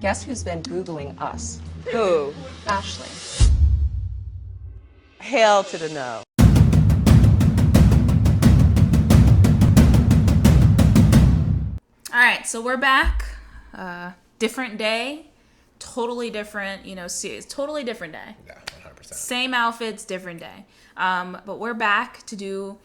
Guess who's been Googling us? Who? Ashley. Hell to the no. All right, so we're back. Different day, totally different, series. Totally different day. Yeah, 100%. Same outfits, different day. But we're back to do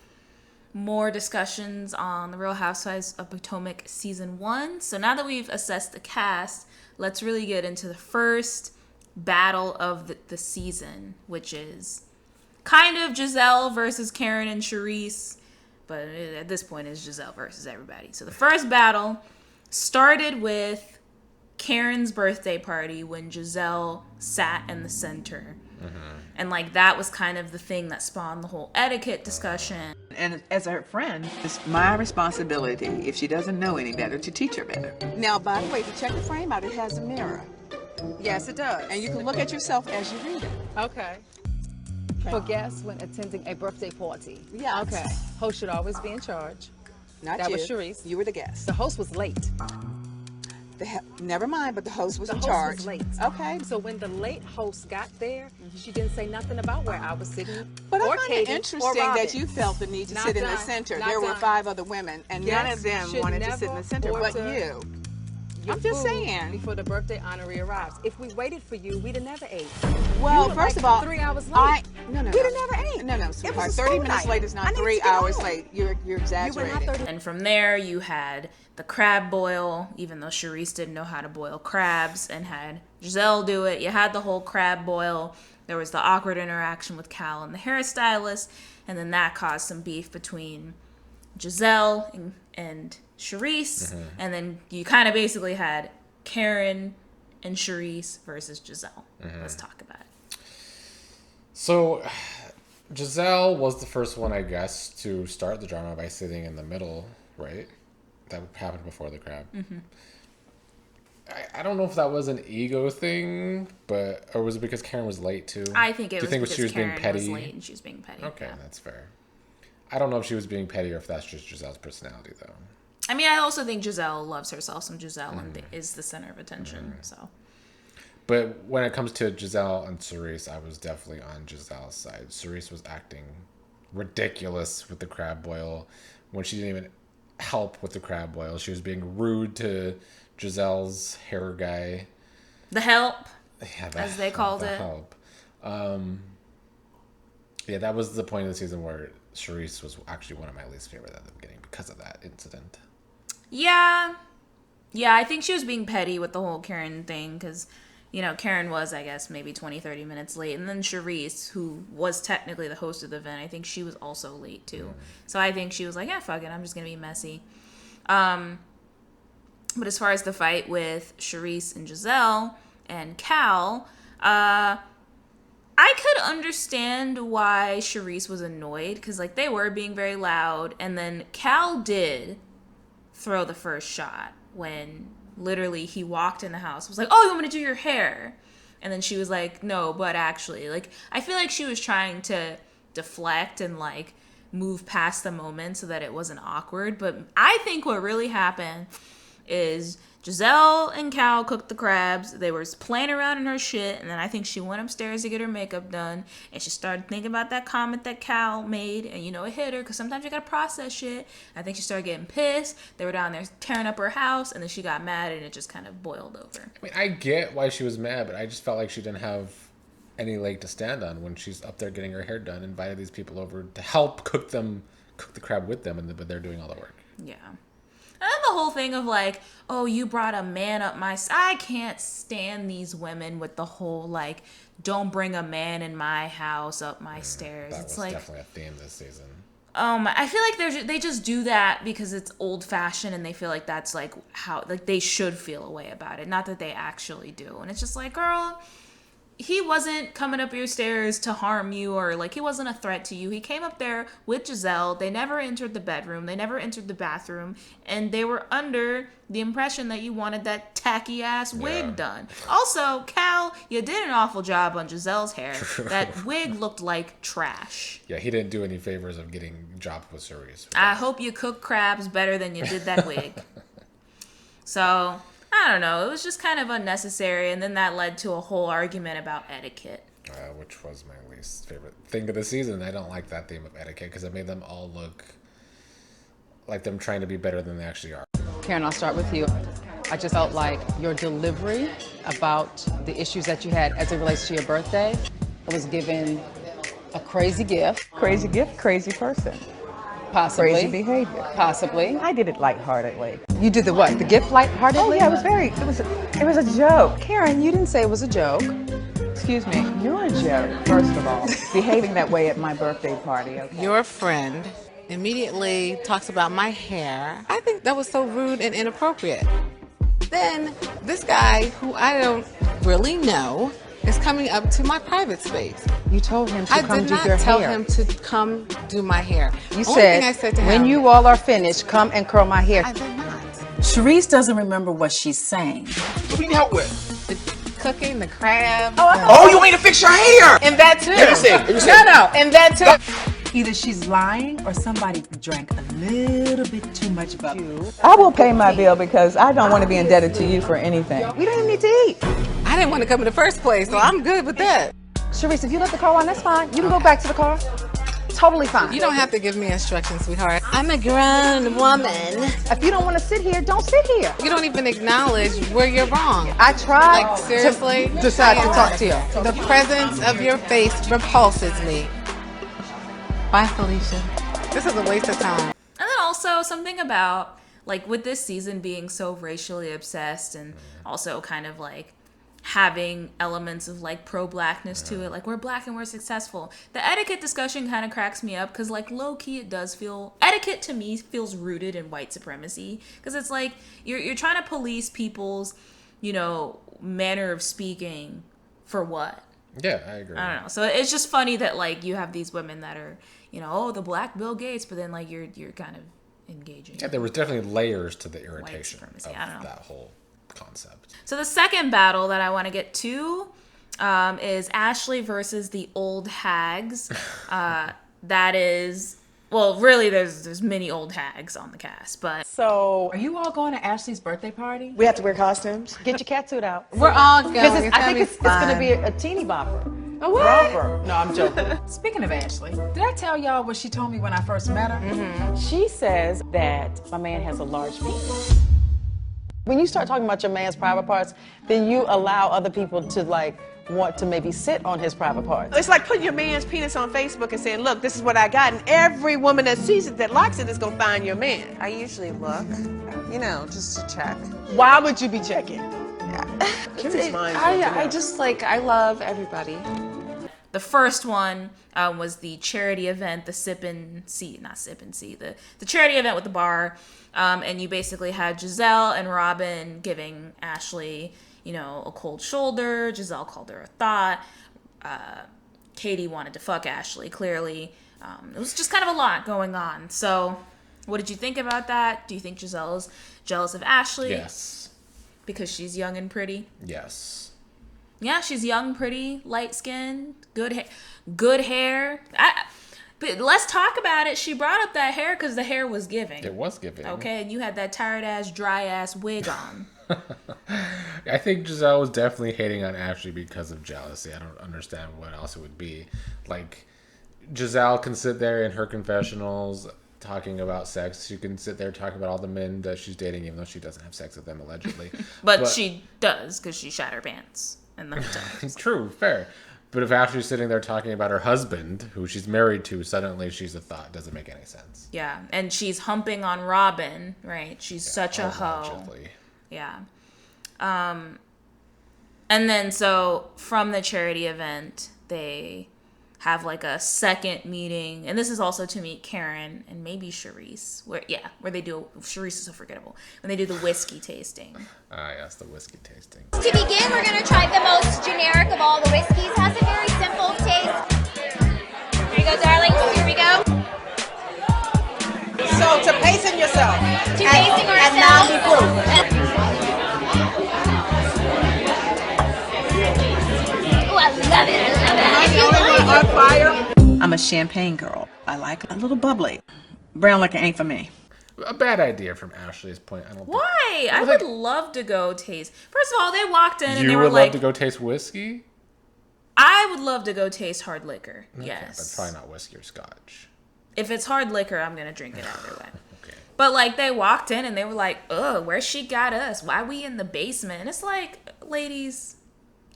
more discussions on the Real Housewives of Potomac Season 1. So now that we've assessed the cast, let's really get into the first battle of the season, which is kind of Gizelle versus Karen and Charisse. But at this point, it's Gizelle versus everybody. So the first battle started with Karen's birthday party when Gizelle sat in the center. And that was kind of the thing that spawned the whole etiquette discussion. And as her friend, it's my responsibility, if she doesn't know any better, to teach her better. Now, by the way, if you check the frame out, it has a mirror. Yes, it does. And you can look at yourself as you read it. Okay. For guests when attending a birthday party. Yeah. Okay. Host should always be in charge. Not That you. was Charisse. You were the guest. The host was late. Never mind, but the host was The in host charge. was late. Okay. So when the late host got there, she didn't say nothing about where I was sitting. But I or find Katie, it or interesting Robin. that you felt the need to Not sit in the done. center. Not There were done. 5 other women, and none Guests of them should wanted to sit in the never center, but order you. your I'm just food saying. before the birthday honoree arrives. If we waited for you, we'd have never ate. Well, You were first like of all, 3 hours late. No, We'd have never ate. No, It sweetheart. was a 30 school minutes night. late is I not need 3 to get hours home. late. You're exaggerating. 30. And from there, you had the crab boil, even though Charisse didn't know how to boil crabs, and had Gizelle do it. You had the whole crab boil. There was the awkward interaction with Cal and the hairstylist, and then that caused some beef between Gizelle and Charisse. And then you kind of basically had Karen and Charisse versus Gizelle. Let's talk about it. So, Gizelle was the first one, I guess, to start the drama by sitting in the middle, right? That happened before the crab. I don't know if that was an ego thing, or was it because Karen was late too? I think it Do you was think because she was Karen being petty? was late and she was being petty. Okay, yeah. that's fair. I don't know if she was being petty or if that's just Giselle's personality, though. I mean, I also think Gizelle loves herself some Gizelle and is the center of attention. So, But when it comes to Gizelle and Charisse, I was definitely on Giselle's side. Charisse was acting ridiculous with the crab boil when she didn't even help with the crab boil. She was being rude to Giselle's hair guy. the help, Yeah, as they called the it. help. Yeah, that was the point of the season where Charisse was actually one of my least favorite at the beginning because of that incident. Yeah, I think she was being petty with the whole Karen thing because, Karen was, I guess, maybe 20, 30 minutes late. And then Charisse, who was technically the host of the event, I think she was also late too. So I think she was like, yeah, fuck it, I'm just going to be messy. But as far as the fight with Charisse and Gizelle and Cal, I could understand why Charisse was annoyed because, they were being very loud. And then Cal did throw the first shot when literally he walked in the house. Was like, oh, you want me to do your hair? And then she was like, no, but actually. I feel like she was trying to deflect and, move past the moment so that it wasn't awkward. But I think what really happened is Gizelle and Cal cooked the crabs. They were playing around in her shit, and then I think she went upstairs to get her makeup done, and she started thinking about that comment that Cal made, and it hit her, because sometimes you gotta process shit. I think she started getting pissed. They were down there tearing up her house, and then she got mad, and it just kind of boiled over. I mean, I get why she was mad, but I just felt like she didn't have any leg to stand on when she's up there getting her hair done, invited these people over to help cook the crab with them, but they're doing all the work. Yeah. And then the whole thing of oh, you brought a man up my... I can't stand these women with the whole, don't bring a man in my house up my stairs. That it's was definitely a theme this season. I feel like they just do that because it's old-fashioned and they feel like that's, how... they should feel a way about it. Not that they actually do. And it's just girl... He wasn't coming up your stairs to harm you or he wasn't a threat to you. He came up there with Gizelle. They never entered the bedroom. They never entered the bathroom. And they were under the impression that you wanted that tacky ass wig done. Also, Cal, you did an awful job on Giselle's hair. That wig looked like trash. Yeah, he didn't do any favors of getting dropped with Charisse. I hope you cook crabs better than you did that wig. So... I don't know. It was just kind of unnecessary, and then that led to a whole argument about etiquette. Which was my least favorite thing of the season. I don't like that theme of etiquette because it made them all look like them trying to be better than they actually are. Karen, I'll start with you. I just felt like your delivery about the issues that you had as it relates to your birthday was given a crazy gift. Crazy gift, crazy person. Possibly. Crazy behavior. Possibly. I did it lightheartedly. You did the what? The gift lightheartedly? Oh yeah, it was a joke. Karen, you didn't say it was a joke. Excuse me, you're a joke, first of all. Behaving that way at my birthday party, okay? Your friend immediately talks about my hair. I think that was so rude and inappropriate. Then this guy, who I don't really know, is coming up to my private space. You told him to come do your hair. I did not tell him to come do my hair. You Only thing I said to him, when you all are finished, come and curl my hair. I did not. Charisse doesn't remember what she's saying. What do you need help with? The cooking, the crab. Oh, you want me to fix your hair? And that too. Let me see. No, and that too. Either she's lying or somebody drank a little bit too much butter. I will pay my bill because I don't want to be indebted to you for anything. We don't even need to eat. I didn't want to come in the first place, so I'm good with that. Charisse, if you let the car on, that's fine. You can go back to the car. Totally fine. You don't have to give me instructions, sweetheart. I'm a grown woman. If you don't want to sit here, don't sit here. You don't even acknowledge where you're wrong. I tried Like, seriously? to decide to talk to you. The presence of your face repulses me. Bye, Felicia. This is a waste of time. And then also something about, like, with this season being so racially obsessed and also kind of, like, having elements of, like, pro-blackness to it. Like, we're black and we're successful. The etiquette discussion kind of cracks me up because, like, low-key it does feel... Etiquette, to me, feels rooted in white supremacy. Because it's like, you're trying to police people's, you know, manner of speaking for what? Yeah, I agree. I don't know. So it's just funny that, like, you have these women that are, you know, oh, the black Bill Gates, but then, like, you're kind of engaging. Yeah, there was definitely layers to the irritation of I don't know. that whole concept. So the second battle that I want to get to is Ashley versus the old hags. That is, well, really, there's many old hags on the cast, but So, are you all going to Ashley's birthday party? We have to wear costumes. Get your cat suit out. We're all going. Because I think it's going to be a teeny bopper. A what? Romper. No, I'm joking. Speaking of Ashley, did I tell y'all what she told me when I first met her? She says that my man has a large penis. When you start talking about your man's private parts, then you allow other people to like want to maybe sit on his private parts. It's like putting your man's penis on Facebook and saying, look, this is what I got. And every woman that sees it, that likes it, is going to find your man. I usually look, you know, just to check. Why would you be checking? I just like, I love everybody. the first one was the charity event, the charity event with the bar. And you basically had Gizelle and Robin giving Ashley, you know, a cold shoulder. Gizelle called her a thought. Katie wanted to fuck Ashley, clearly. It was just kind of a lot going on. So what did you think about that? Do you think Giselle's jealous of Ashley? Yes. Because she's young and pretty? Yes. Yeah, she's young, pretty, light-skinned, good hair. But let's talk about it. She brought up that hair because the hair was giving. It was giving. Okay, and you had that tired-ass, dry-ass wig on. I think Gizelle was definitely hating on Ashley because of jealousy. I don't understand what else it would be. Like, Gizelle can sit there in her confessionals talking about sex. She can sit there talking about all the men that she's dating, even though she doesn't have sex with them, allegedly. but she does, because she shat her pants in the hotel. True, fair. But if Ashley's sitting there talking about her husband, who she's married to, suddenly she's a thought. Doesn't make any sense. Yeah, and she's humping on Robin, right? She's such a hoe. Allegedly. Yeah. And then so from the charity event, they have like a second meeting, and this is also to meet Karen and maybe Charisse, where they do, Charisse is so forgettable, when they do the whiskey tasting. Yes, the whiskey tasting. To begin, we're going to try the most generic of all the whiskeys. Has a very simple taste. Here you go, darling. Here we go. So to pacing yourself. To pacing ourselves. Oh, I love it. I love it. I'm a champagne girl. I like a little bubbly. Brown liquor ain't for me. A bad idea from Ashley's point. I don't. Why? I would love to go taste. First of all, they walked in and You they were would like, love to go taste whiskey? I would love to go taste hard liquor. Okay, Yes. but probably not whiskey or scotch. If it's hard liquor, I'm going to drink it either way. Okay. But like they walked in and they were like, ugh, where she got us? Why we in the basement? And it's like, ladies,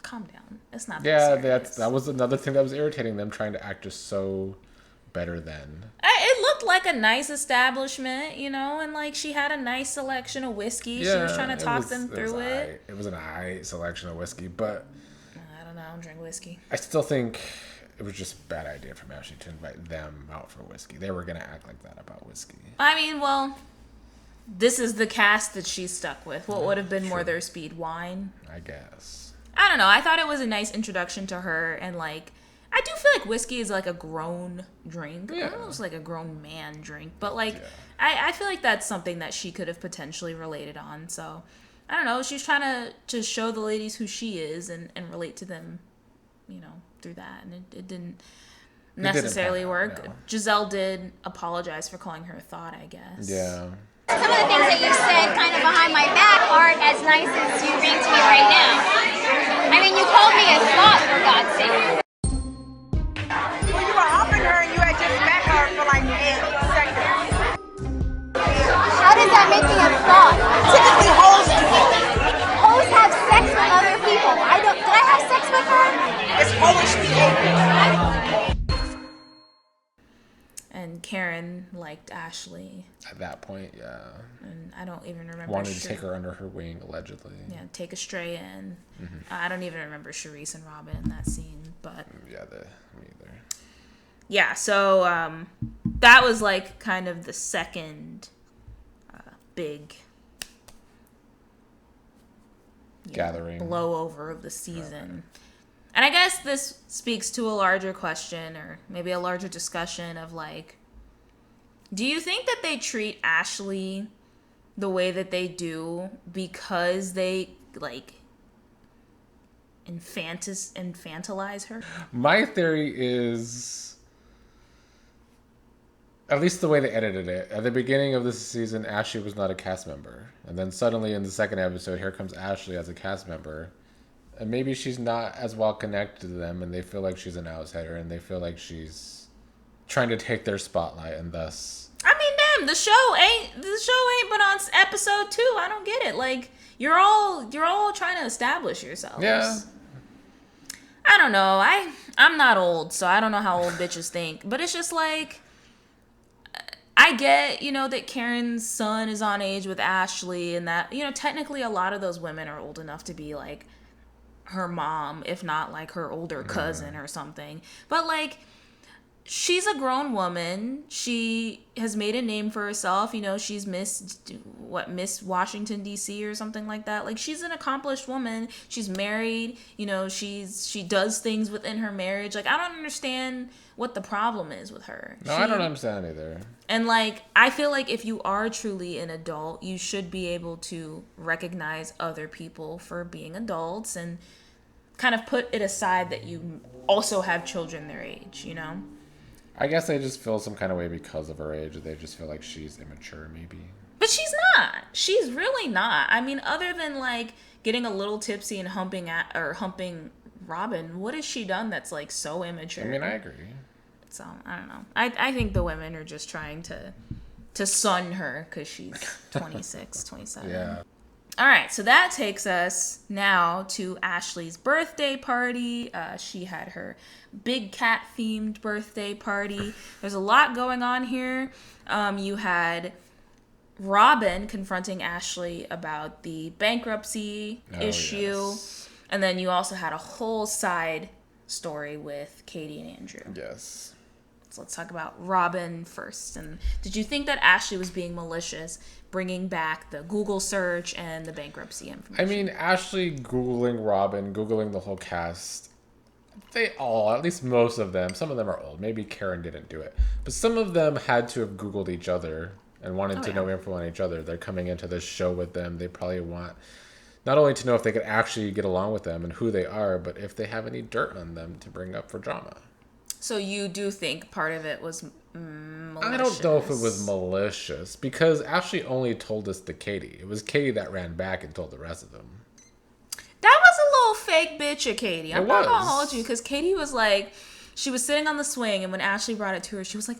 calm down. It's not that serious. That was another thing that was irritating them, trying to act just so better than. It looked like a nice establishment, you know, and like she had a nice selection of whiskey. Yeah, she was trying to talk them through it. It was an aight selection of whiskey, but I don't know. I don't drink whiskey. I still think it was just a bad idea from Ashley to invite them out for whiskey. They were gonna act like that about whiskey. I mean, well, this is the cast that she's stuck with. What would have been more their speed? Wine? I guess. I don't know. I thought it was a nice introduction to her, and like, I do feel like whiskey is like a grown drink, almost like a grown man drink. But like, I feel like that's something that she could have potentially related on. So, I don't know. She's trying to show the ladies who she is and relate to them, you know, through that. And it didn't necessarily work. No. Gizelle did apologize for calling her a thought, I guess. Yeah. Some of the things that you said kind of behind my back aren't as nice as you being to me right now. I mean, you called me a thought, for God's sake. Well, you were humping her and you had just met her for like 8 seconds. How does that make me a thought? Typically, hoes do. Hoes have sex with other people. Did I have sex with her? It's hoish behavior. And Karen liked Ashley. At that point, yeah. And I don't even remember. Wanted to take her under her wing, allegedly. Yeah, take a stray in. Mm-hmm. I don't even remember Charisse and Robin in that scene, but yeah, me either. Yeah, so that was like kind of the second big gathering blowover of the season. Right. And I guess this speaks to a larger question, or maybe a larger discussion of like, do you think that they treat Ashley the way that they do because they like infantilize her? My theory is, at least the way they edited it, at the beginning of this season, Ashley was not a cast member. And then suddenly in the second episode, here comes Ashley as a cast member. And maybe she's not as well connected to them, and they feel like she's an outsider, and they feel like she's trying to take their spotlight, and thus. I mean, damn, the show ain't been on episode 2. I don't get it. Like, you're all trying to establish yourselves. Yeah. I don't know. I'm not old, so I don't know how old bitches think, but it's just like, I get, you know, that Karen's son is on age with Ashley, and that, you know, technically a lot of those women are old enough to be like her mom, if not like her older cousin or something. But like, she's a grown woman. She has made a name for herself. You know, she's Miss Washington DC or something like that. Like, she's an accomplished woman. She's married. You know, she does things within her marriage. Like, I don't understand what the problem is with her. No, I don't understand either. And like, I feel like if you are truly an adult, you should be able to recognize other people for being adults and kind of put it aside that you also have children their age, you know? I guess they just feel some kind of way because of her age. They just feel like she's immature, maybe. But she's not. She's really not. I mean, other than like getting a little tipsy and humping Robin, what has she done that's like so immature? I mean, I agree. So, I don't know. I think the women are just trying to sun her because she's 26, 27. Yeah. All right, so that takes us now to Ashley's birthday party. She had her big cat themed birthday party. There's a lot going on here. You had Robin confronting Ashley about the bankruptcy issue. Yes. And then you also had a whole side story with Katie and Andrew. Yes. So let's talk about Robin first. And did you think that Ashley was being malicious, bringing back the Google search and the bankruptcy information? I mean, Ashley Googling Robin, Googling the whole cast, they all, at least most of them, some of them are old. Maybe Karen didn't do it. But some of them had to have Googled each other and wanted to know info on each other. They're coming into this show with them. They probably want not only to know if they could actually get along with them and who they are, but if they have any dirt on them to bring up for drama. So you do think part of it was malicious? I don't know if it was malicious because Ashley only told this to Katie. It was Katie that ran back and told the rest of them. That was a little fake bitch of Katie. I'm not gonna was. hold you because Katie was like, she was sitting on the swing, and when Ashley brought it to her, she was like,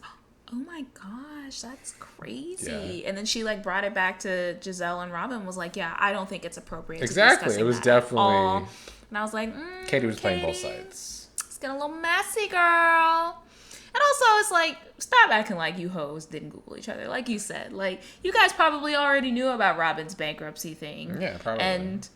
"Oh my gosh, that's crazy!" Yeah. And then she like brought it back to Gizelle and Robin. Was like, "Yeah, I don't think it's appropriate." Exactly. To It was that at definitely. all." And I was like, Katie was playing both sides. It's getting a little messy, girl. And also, it's like, stop acting like you hoes didn't Google each other. Like you said, like you guys probably already knew about Robin's bankruptcy thing. Yeah, probably. And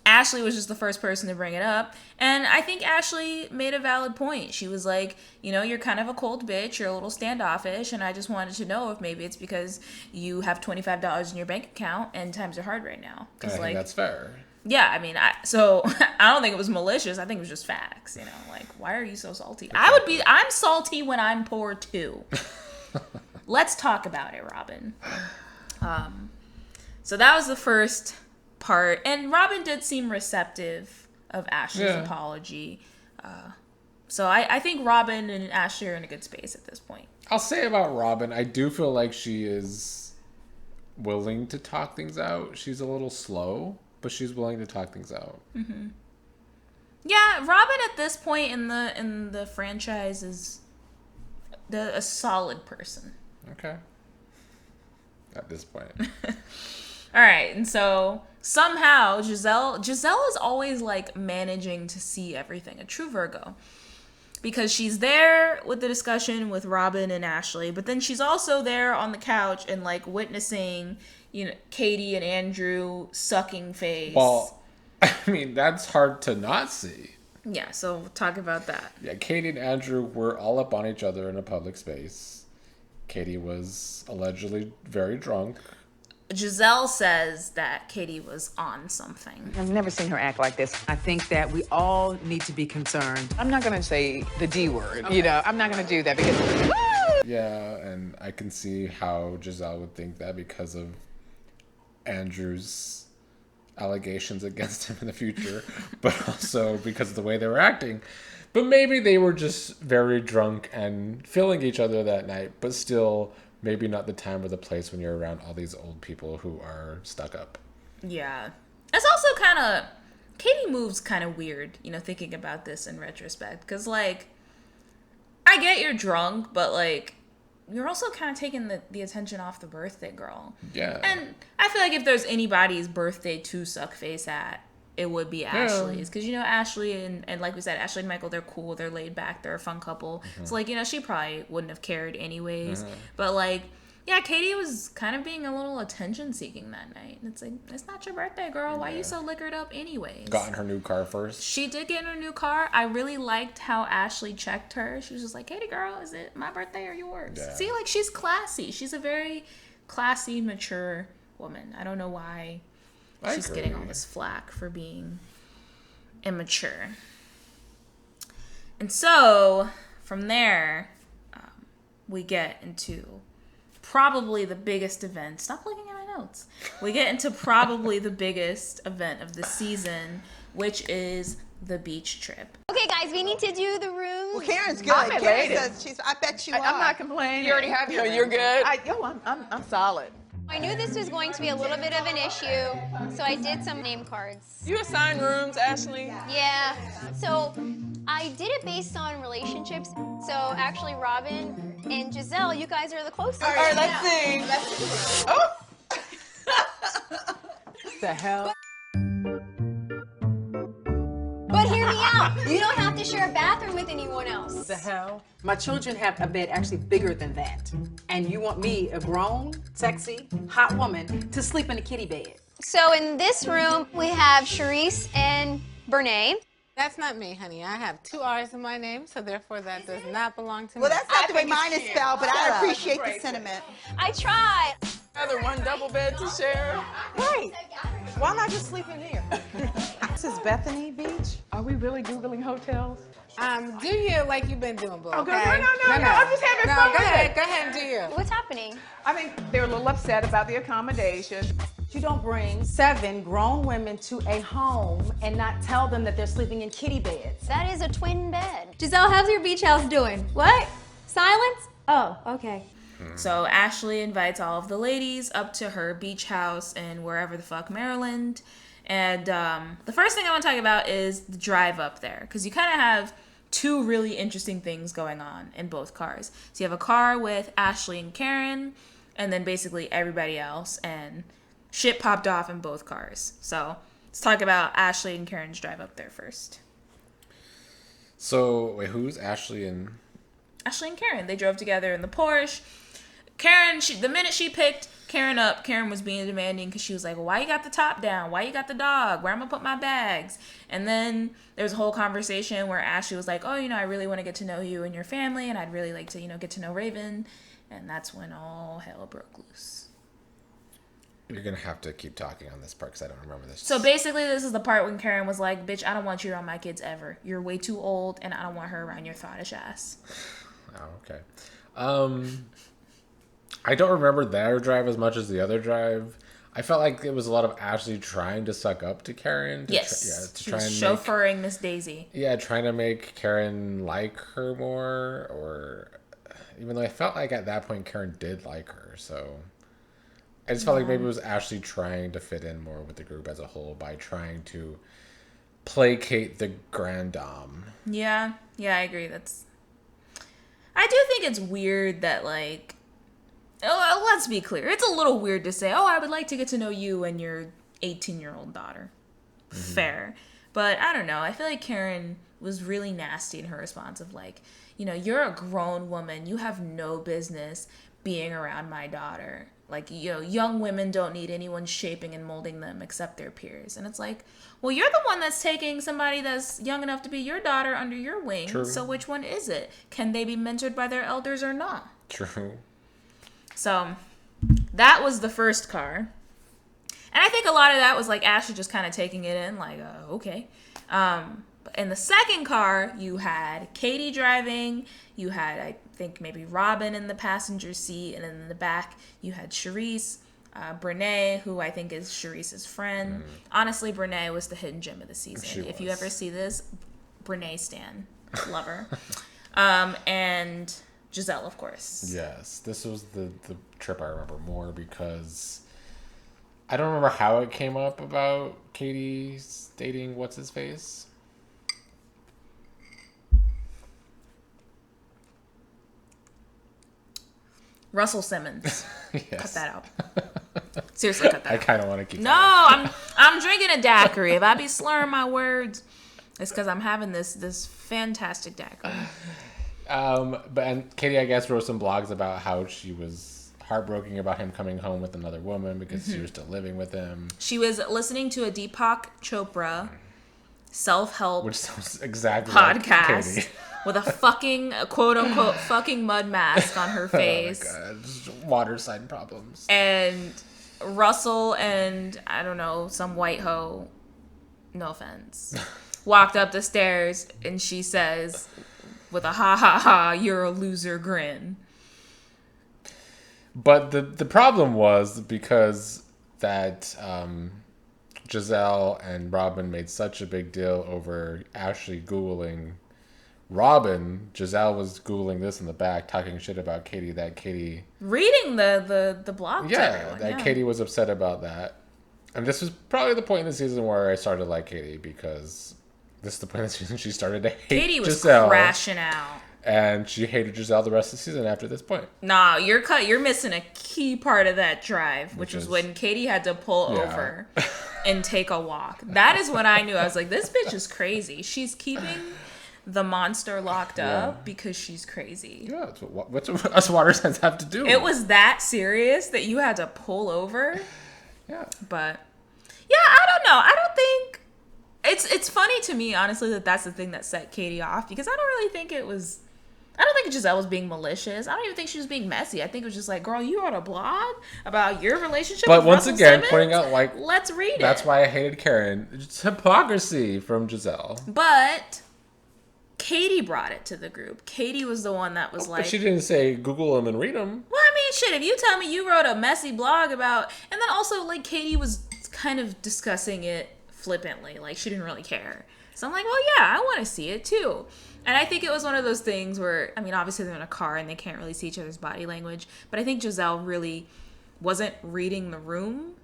Ashley was just the first person to bring it up. And I think Ashley made a valid point. She was like, you know, you're kind of a cold bitch. You're a little standoffish. And I just wanted to know if maybe it's because you have $25 in your bank account and times are hard right now. I think that's fair. Yeah, I mean, I don't think it was malicious. I think it was just facts, you know, like, why are you so salty? I'm salty when I'm poor too. Let's talk about it, Robin. So that was the first part. And Robin did seem receptive of Ashley's apology. So I think Robin and Ashley are in a good space at this point. I'll say about Robin, I do feel like she is willing to talk things out. She's a little slow, but she's willing to talk things out. Mm-hmm. Yeah, Robin at this point in the franchise is a solid person. Okay. At this point. All right, and so somehow Gizelle is always like managing to see everything, a true Virgo. Because she's there with the discussion with Robin and Ashley, but then she's also there on the couch and like witnessing, you know, Katie and Andrew sucking face. Well, I mean, that's hard to not see. Yeah, so talk about that. Yeah, Katie and Andrew were all up on each other in a public space. Katie was allegedly very drunk. Gizelle says that Katie was on something. I've never seen her act like this. I think that we all need to be concerned. I'm not going to say the D word, you know. I'm not going to do that because... Yeah, and I can see how Gizelle would think that because of Andrew's allegations against him in the future, but also because of the way they were acting. But maybe they were just very drunk and feeling each other that night, but still maybe not the time or the place when you're around all these old people who are stuck up. Yeah. It's also kind of... Katie moves kind of weird, you know, thinking about this in retrospect. Because, like, I get you're drunk, but, like, you're also kind of taking the attention off the birthday girl. Yeah. And I feel like if there's anybody's birthday to suck face at, it would be Ashley's. Because, you know, Ashley and like we said, Ashley and Michael, they're cool. They're laid back. They're a fun couple. Mm-hmm. So, like, you know, she probably wouldn't have cared anyways. But, like, yeah, Katie was kind of being a little attention-seeking that night. And it's like, it's not your birthday, girl. Why are you so liquored up anyways? Got in her new car first. She did get in her new car. I really liked how Ashley checked her. She was just like, Katie, girl, is it my birthday or yours? Yeah. See, like, she's classy. She's a very classy, mature woman. I don't know why she's getting all this flack for being immature. And so, from there, we get into probably the biggest event. Stop looking at my notes. We get into probably the biggest event of the season, which is the beach trip. Okay, guys, we need to do the room. Well, Karen's good. I'm Karen elated. says she's. I bet you are. I'm not complaining. You already have your. You're good. I'm solid. I knew this was going to be a little bit of an issue, so I did some name cards. You assign rooms, Ashley? Yeah. So I did it based on relationships. So actually, Robin and Gizelle, you guys are the closest. All right, let's see. Oh! The hell? But hear me out. You don't have to share a bathroom with anyone else. The hell? My children have a bed actually bigger than that. And you want me, a grown, sexy, hot woman, to sleep in a kitty bed. So in this room, we have Charisse and Bernae. That's not me, honey. I have 2 R's in my name, so therefore that does not belong to me. Well, that's not the way mine is spelled, but I appreciate the sentiment. I tried. Another one double bed to share. Right. Why not just sleep in here? This is Bethany Beach. Are we really Googling hotels? Do you like you've been doing, Boo? Oh, Okay? no. I'm just having fun go with ahead. it. Go ahead and do you. What's happening? I think they're a little upset about the accommodation. You don't bring 7 grown women to a home and not tell them that they're sleeping in kitty beds. That is a twin bed. Gizelle, how's your beach house doing? What? Silence? Oh, okay. So Ashley invites all of the ladies up to her beach house in wherever the fuck, Maryland. And the first thing I want to talk about is the drive up there. Because you kind of have 2 really interesting things going on in both cars. So you have a car with Ashley and Karen, and then basically everybody else. And shit popped off in both cars. So let's talk about Ashley and Karen's drive up there first. So, wait, who's Ashley and... Ashley and Karen. They drove together in the Porsche. Karen, the minute she picked Karen up, Karen was being demanding because she was like, well, why you got the top down? Why you got the dog? Where am I going to put my bags? And then there was a whole conversation where Ashley was like, oh, I really want to get to know you and your family, and I'd really like to, get to know Raven. And that's when all hell broke loose. You're going to have to keep talking on this part because I don't remember this. So basically, this is the part when Karen was like, bitch, I don't want you around my kids ever. You're way too old, and I don't want her around your thottish ass. Oh, okay. I don't remember their drive as much as the other drive. I felt like it was a lot of Ashley trying to suck up to Karen. She was chauffeuring Miss Daisy. Yeah, trying to make Karen like her more, or even though I felt like at that point Karen did like her, so I just felt like maybe it was Ashley trying to fit in more with the group as a whole by trying to placate the grand dame. Yeah, I agree. I do think it's weird that, like, let's be clear. It's a little weird to say, oh, I would like to get to know you and your 18-year-old daughter. Mm-hmm. Fair. But I don't know. I feel like Karen was really nasty in her response of, like, you're a grown woman. You have no business being around my daughter. Like, young women don't need anyone shaping and molding them except their peers. And it's like, well, you're the one that's taking somebody that's young enough to be your daughter under your wing. True. So which one is it? Can they be mentored by their elders or not? True. So that was the first car. And I think a lot of that was like Ashley just kind of taking it in, like, okay. In the second car, you had Katie driving. You had, I think, maybe Robin in the passenger seat. And then in the back, you had Charisse, Brene, who I think is Charisse's friend. Honestly, Brene was the hidden gem of the season. If you ever see this, Brene stan. Love her. And Gizelle, of course. Yes, this was the trip I remember more because I don't remember how it came up about Katie dating what's-his-face. Russell Simmons. Yes. Cut that out. Seriously, cut that out. I kind of want to keep that. I'm drinking a daiquiri. If I be slurring my words, it's because I'm having this fantastic daiquiri. And Katie, I guess, wrote some blogs about how she was heartbroken about him coming home with another woman because she was still living with him. She was listening to a Deepak Chopra self-help, which sounds exactly podcast like Katie. With a fucking quote-unquote fucking mud mask on her face. Oh my God. Just water sign problems. And Russell and, I don't know, some white hoe, no offense, walked up the stairs and she says, with a ha ha ha, you're a loser grin. But the problem was because that Gizelle and Robin made such a big deal over Ashley Googling Robin. Gizelle was Googling this in the back, talking shit about Katie, that Katie... reading the blog to everyone. That Katie was upset about that. And this was probably the point in the season where I started to like Katie because this is the point in the season she started to hate Katie was Gizelle, crashing out. And she hated Gizelle the rest of the season after this point. Nah, you're missing a key part of that drive, which was when Katie had to pull over and take a walk. That is when I knew. I was like, this bitch is crazy. She's keeping the monster locked up because she's crazy. Yeah, what's us water signs have to do? It was that serious that you had to pull over. Yeah. But yeah, I don't know. I don't think it's funny to me, honestly, that that's the thing that set Katie off because I don't really think it was. I don't think Gizelle was being malicious. I don't even think she was being messy. I think it was just like, girl, you wrote a blog about your relationship with once Russell again, Simmons? pointing out, like, let's read it. That's why I hated Karen. It's hypocrisy from Gizelle. But Katie brought it to the group. Katie was the one that was like... But she didn't say Google them and read them. Well, I mean, shit, if you tell me you wrote a messy blog about, and then also, like, Katie was kind of discussing it flippantly, like, she didn't really care. So I'm like, well, yeah, I want to see it too. And I think it was one of those things where, I mean, obviously they're in a car and they can't really see each other's body language, but I think Gizelle really wasn't reading the room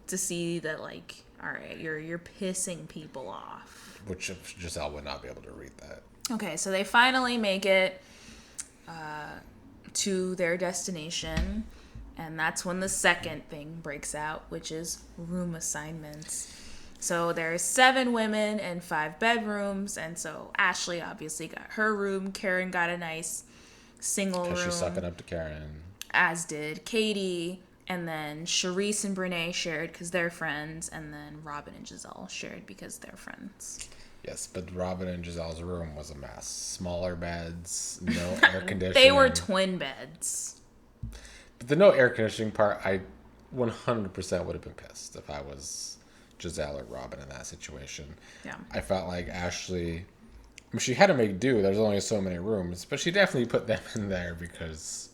to see that, like, all right, you're pissing people off. Which Gizelle would not be able to read that. Okay, so they finally make it to their destination, and that's when the second thing breaks out, which is room assignments. So there's 7 women and 5 bedrooms, and so Ashley obviously got her room. Karen got a nice single room. Because she's sucking up to Karen. As did Katie, and then Charisse and Brene shared because they're friends, and then Robin and Gizelle shared because they're friends. Yes, but Robin and Giselle's room was a mess. Smaller beds, no air conditioning. They were twin beds. But the no air conditioning part, I 100% would have been pissed if I was Gizelle or Robin in that situation. Yeah. I felt like Ashley, I mean, she had to make do. There's only so many rooms, but she definitely put them in there because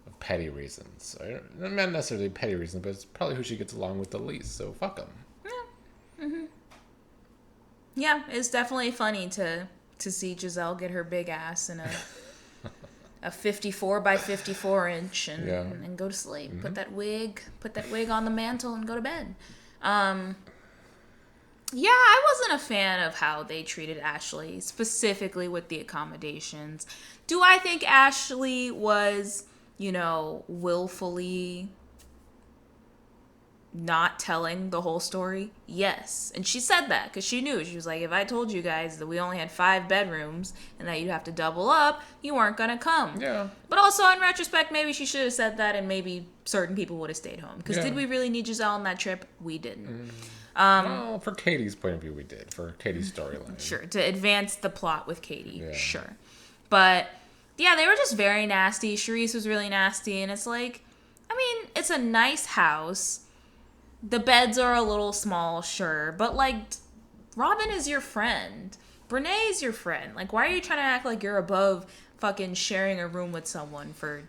of petty reasons. Not necessarily petty reasons, but it's probably who she gets along with the least, so fuck them. Yeah. Mm-hmm. Yeah, it's definitely funny to see Gizelle get her big ass in a 54 by 54 inch and go to sleep. Mm-hmm. Put that wig on the mantle and go to bed. Yeah, I wasn't a fan of how they treated Ashley, specifically with the accommodations. Do I think Ashley was, willfully not telling the whole story? Yes. And she said that because she knew. She was like, if I told you guys that we only had 5 bedrooms and that you'd have to double up, you weren't going to come. Yeah. But also, in retrospect, maybe she should have said that and maybe certain people would have stayed home. Because did we really need Gizelle on that trip? We didn't. Well, for Katie's point of view, we did. For Katie's storyline. Sure. To advance the plot with Katie. Yeah. Sure. But, yeah, they were just very nasty. Charisse was really nasty. And it's like, I mean, it's a nice house. The beds are a little small, sure, but, like, Robin is your friend. Brene is your friend. Like, why are you trying to act like you're above fucking sharing a room with someone for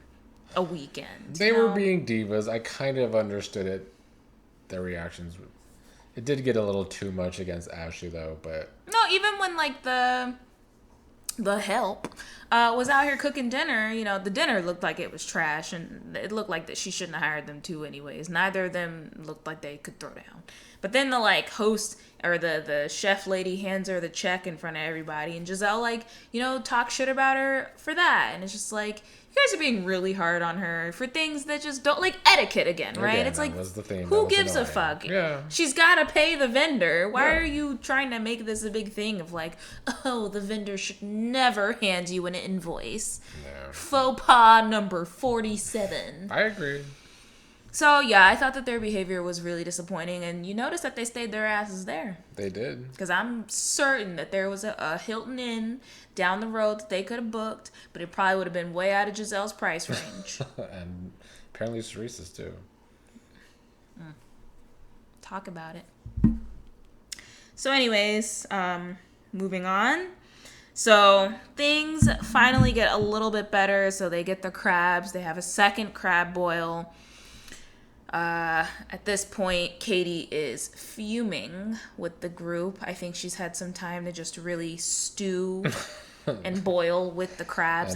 a weekend? They were being divas. I kind of understood it. Their reactions. It did get a little too much against Ashley, though, but... No, even when, like, the help was out here cooking dinner, the dinner looked like it was trash, and it looked like that she shouldn't have hired them too anyways. Neither of them looked like they could throw down. But then the, like, host or the chef lady hands her the check in front of everybody, and Gizelle, like, talk shit about her for that. And it's just like, you guys are being really hard on her for things that just don't, like, etiquette again, right? It's like, who gives a fuck? Yeah. She's got to pay the vendor. Why are you trying to make this a big thing of, like, oh, the vendor should never hand you an invoice? No. Faux pas number 47. I agree. So, yeah, I thought that their behavior was really disappointing, and you notice that they stayed their asses there. They did. Because I'm certain that there was a Hilton Inn down the road that they could have booked, but it probably would have been way out of Giselle's price range. And apparently Charisse's too. Talk about it. So anyways, moving on. So things finally get a little bit better. So they get the crabs. They have a second crab boil. At this point, Katie is fuming with the group. I think she's had some time to just really stew and boil with the crabs,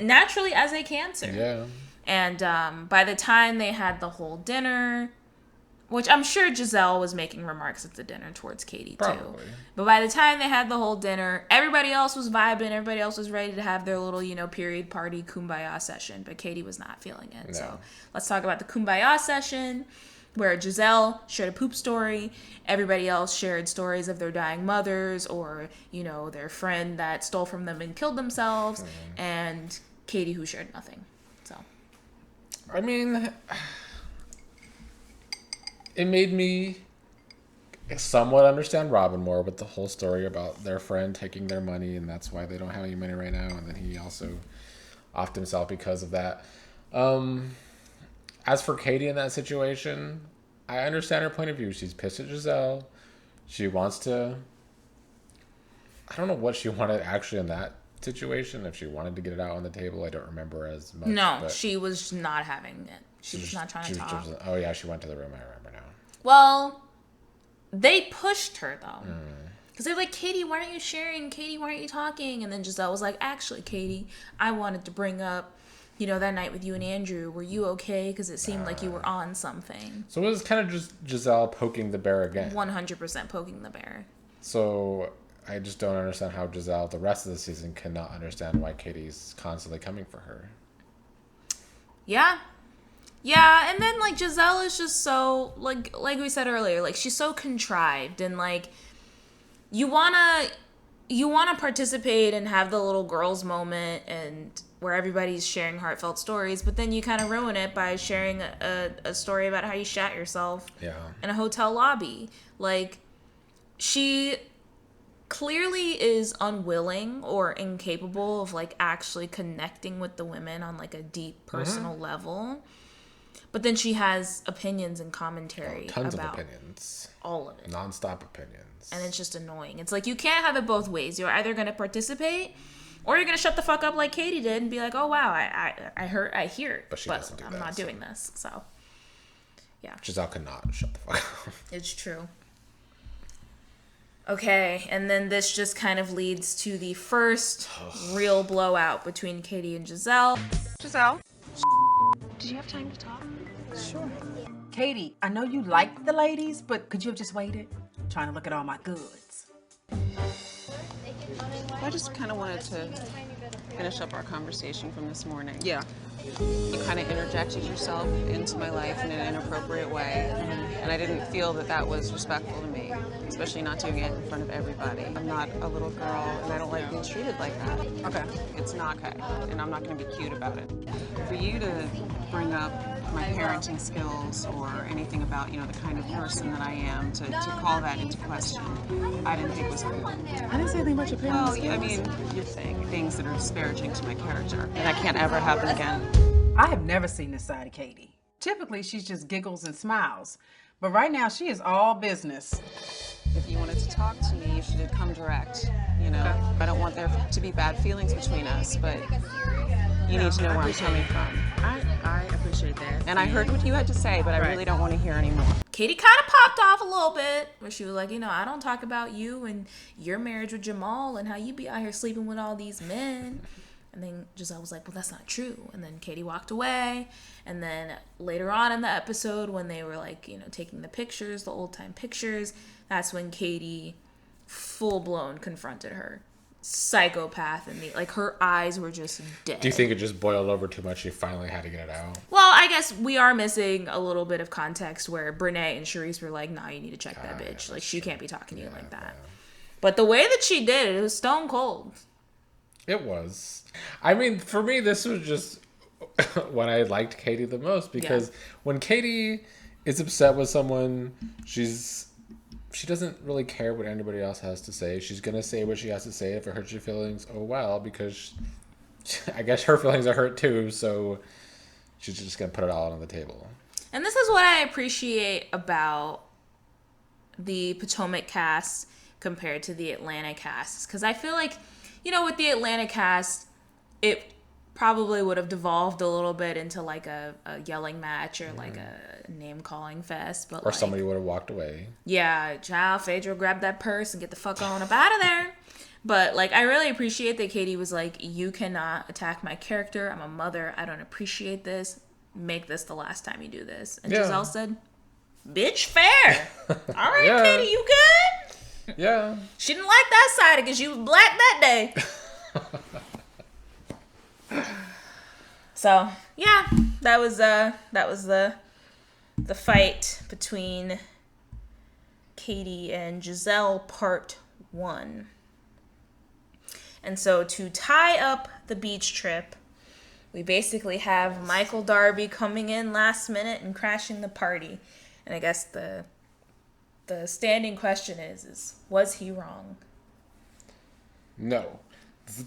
naturally as a Cancer. Yeah. And by the time they had the whole dinner, which I'm sure Gizelle was making remarks at the dinner towards Katie too. But by the time they had the whole dinner, everybody else was vibing. Everybody else was ready to have their little, period party kumbaya session. But Katie was not feeling it. No. So let's talk about the kumbaya session, where Gizelle shared a poop story. Everybody else shared stories of their dying mothers or, their friend that stole from them and killed themselves. And Katie, who shared nothing. So, I mean, it made me somewhat understand Robin more with the whole story about their friend taking their money, and that's why they don't have any money right now, and then he also offed himself because of that. As for Katie in that situation, I understand her point of view. She's pissed at Gizelle. She wants to... I don't know what she wanted actually in that situation, if she wanted to get it out on the table. I don't remember as much. No, but she was not having it. She was not trying to talk. Oh yeah, she went to the room. I remember now. Well, they pushed her though. Because they're like, Katie, why aren't you sharing? Katie, why aren't you talking? And then Gizelle was like, actually, Katie, I wanted to bring up, that night with you and Andrew. Were you okay? Because it seemed like you were on something. So it was kind of just Gizelle poking the bear again. 100% poking the bear. So I just don't understand how Gizelle, the rest of the season, cannot understand why Katie's constantly coming for her. Yeah. Yeah, and then, like, Gizelle is just so, like we said earlier, like, she's so contrived, and, like, you wanna participate and have the little girls moment and where everybody's sharing heartfelt stories, but then you kind of ruin it by sharing a story about how you shat yourself in a hotel lobby. Like, she clearly is unwilling or incapable of, like, actually connecting with the women on, like, a deep personal level. But then she has opinions and commentary tons about of opinions. All of it. Non-stop opinions. And it's just annoying. It's like, you can't have it both ways. You're either going to participate or you're going to shut the fuck up like Katie did and be like, oh, wow, I hear it. But she doesn't do I'm that, not doing this. So, yeah. Giselle cannot shut the fuck up. It's true. Okay, and then this just kind of leads to the first real blowout between Katie and Gizelle. Gizelle, did you have time to talk? Sure. Katie, I know you like the ladies, but could you have just waited? I'm trying to look at all my goods. I just kind of wanted to finish up our conversation from this morning. Yeah. You kind of interjected yourself into my life in an inappropriate way, and I didn't feel that that was respectful to me, especially not doing it in front of everybody. I'm not a little girl, and I don't like being treated like that. Okay. It's not okay, and I'm not going to be cute about it. For you to bring up my parenting skills or anything about, the kind of person that I am, to call that into question, I didn't think was cool. I didn't say anything about your parenting skills. I mean, you're saying things that are disparaging to my character, and that can't ever happen again. I have never seen this side of Katie. Typically, she's just giggles and smiles. But right now, she is all business. If you wanted to talk to me, you should have come direct, I don't want there to be bad feelings between us, but you need to know where I'm coming from. I appreciate that. And I heard what you had to say, but I really don't want to hear anymore. Katie kind of popped off a little bit, where she was like, I don't talk about you and your marriage with Jamal and how you be out here sleeping with all these men. And then Gizelle was like, well, that's not true. And then Katie walked away. And then later on in the episode, when they were like, taking the pictures, the old time pictures, that's when Katie full blown confronted her. Psychopath, and like her eyes were just dead. Do you think it just boiled over too much? She finally had to get it out. Well, I guess we are missing a little bit of context where Brene and Charisse were like, "Nah, you need to check that bitch. Like she can't be talking to you like that." Yeah. But the way that she did it was stone cold. It was. I mean, for me, this was just when I liked Katie the most, because when Katie is upset with someone, she doesn't really care what anybody else has to say. She's going to say what she has to say. If it hurts your feelings, oh well, because I guess her feelings are hurt too, so she's just going to put it all on the table. And this is what I appreciate about the Potomac cast compared to the Atlanta cast. Because I feel like, with the Atlanta cast, it probably would have devolved a little bit into like a yelling match or like a name calling fest, but somebody would have walked away. Yeah, child, Phaedra grabbed that purse and get the fuck on up out of there. But like, I really appreciate that Katie was like, you cannot attack my character. I'm a mother. I don't appreciate this. Make this the last time you do this. And Gizelle said, bitch, fair. All right, Katie, you good? Yeah. She didn't like that side because she was black that day. So yeah, that was the fight between Katie and Gizelle part 1. And so to tie up the beach trip, we basically have Michael Darby coming in last minute and crashing the party. And I guess the standing question is was he wrong? No.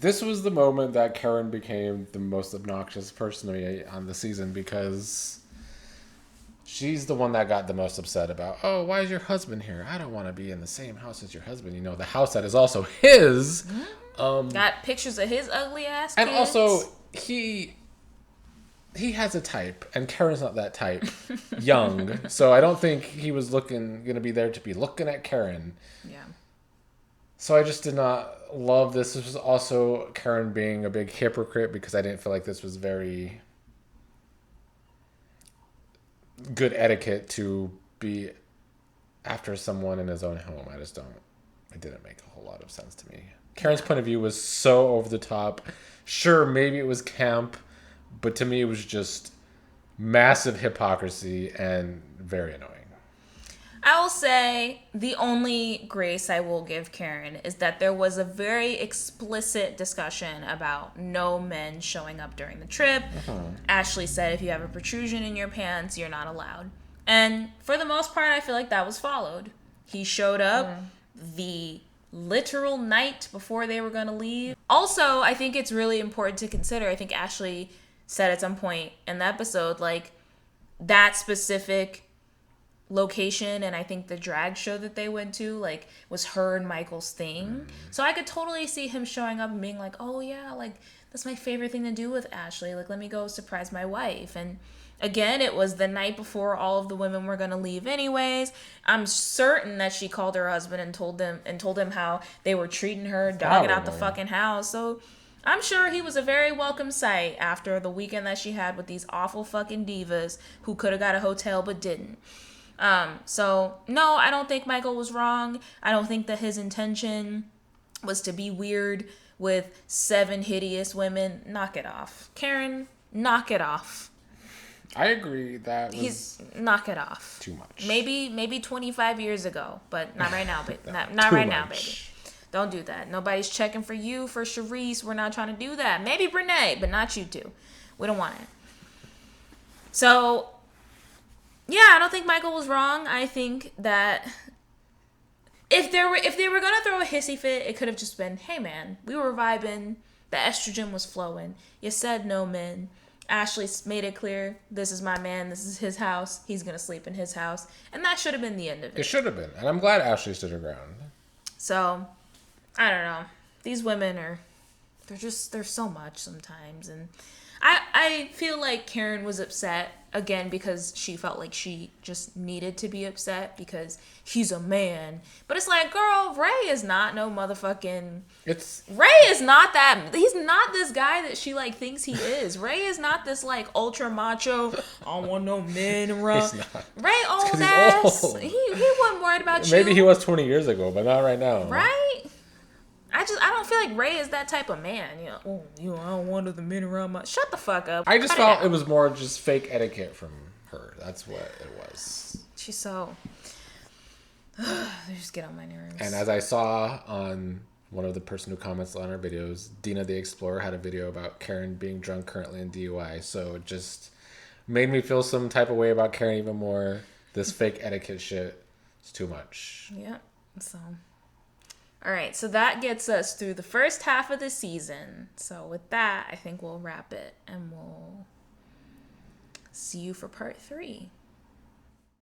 This was the moment that Karen became the most obnoxious person on the season, because she's the one that got the most upset about, oh, why is your husband here? I don't want to be in the same house as your husband. The house that is also his Got pictures of his ugly ass And kids. also, he has a type, and Karen's not that type. Young. So I don't think he was gonna be there to be looking at Karen. Yeah. So I just did not love this. This was also Karen being a big hypocrite because I didn't feel like this was very good etiquette to be after someone in his own home. It didn't make a whole lot of sense to me. Karen's point of view was so over the top. Sure, maybe it was camp, but to me it was just massive hypocrisy and very annoying. I will say the only grace I will give Karen is that there was a very explicit discussion about no men showing up during the trip. Ashley said if you have a protrusion in your pants, you're not allowed. And for the most part, I feel like that was followed. He showed up the literal night before they were going to leave. Also, I think it's really important to consider, I think Ashley said at some point in the episode, like, that specific location and I think the drag show that they went to, like, was her and Michael's thing. So I could totally see him showing up and being like, oh yeah, like, that's my favorite thing to do with Ashley. Like, let me go surprise my wife. And again, it was the night before all of the women were going to leave anyways. I'm certain that she called her husband and told him how they were treating her, dogging out the fucking house. So I'm sure he was a very welcome sight after the weekend that she had with these awful fucking divas who could have got a hotel but didn't. So no, I don't think Michael was wrong. I don't think that his intention was to be weird with 7 hideous women. Knock it off. Karen, knock it off. I agree that knock it off. Too much. Maybe 25 years ago, but not right now, baby. Not right now, baby. Don't do that. Nobody's checking for you, for Charisse. We're not trying to do that. Maybe Brene, but not you two. We don't want it. So, yeah, I don't think Michael was wrong. I think that if they were gonna throw a hissy fit, it could have just been, hey man, we were vibing, the estrogen was flowing. You said no men. Ashley made it clear, this is my man, this is his house, he's gonna sleep in his house. And that should have been the end of it. It should have been. And I'm glad Ashley stood her ground. So, I don't know. These women they're so much sometimes. And I feel like Karen was upset, again, because she felt like she just needed to be upset because he's a man. But it's like, girl, Ray is not no motherfucking... Ray is not that... He's not this guy that she, like, thinks he is. Ray is not this, like, ultra macho, I don't want no men around. He's not. Ray old ass. Old. He wasn't worried about you. Maybe he was 20 years ago, but not right now. Right? I don't feel like Ray is that type of man. I don't want the men around my... Shut the fuck up. I just felt it was more just fake etiquette from her. That's what it was. She's so... They just get on my nerves. And as I saw on one of the person who comments on our videos, Dina the Explorer had a video about Karen being drunk currently in DUI. So it just made me feel some type of way about Karen even more. This fake etiquette shit is too much. Yeah. So... All right, so that gets us through the first half of the season. So with that, I think we'll wrap it and we'll see you for part 3.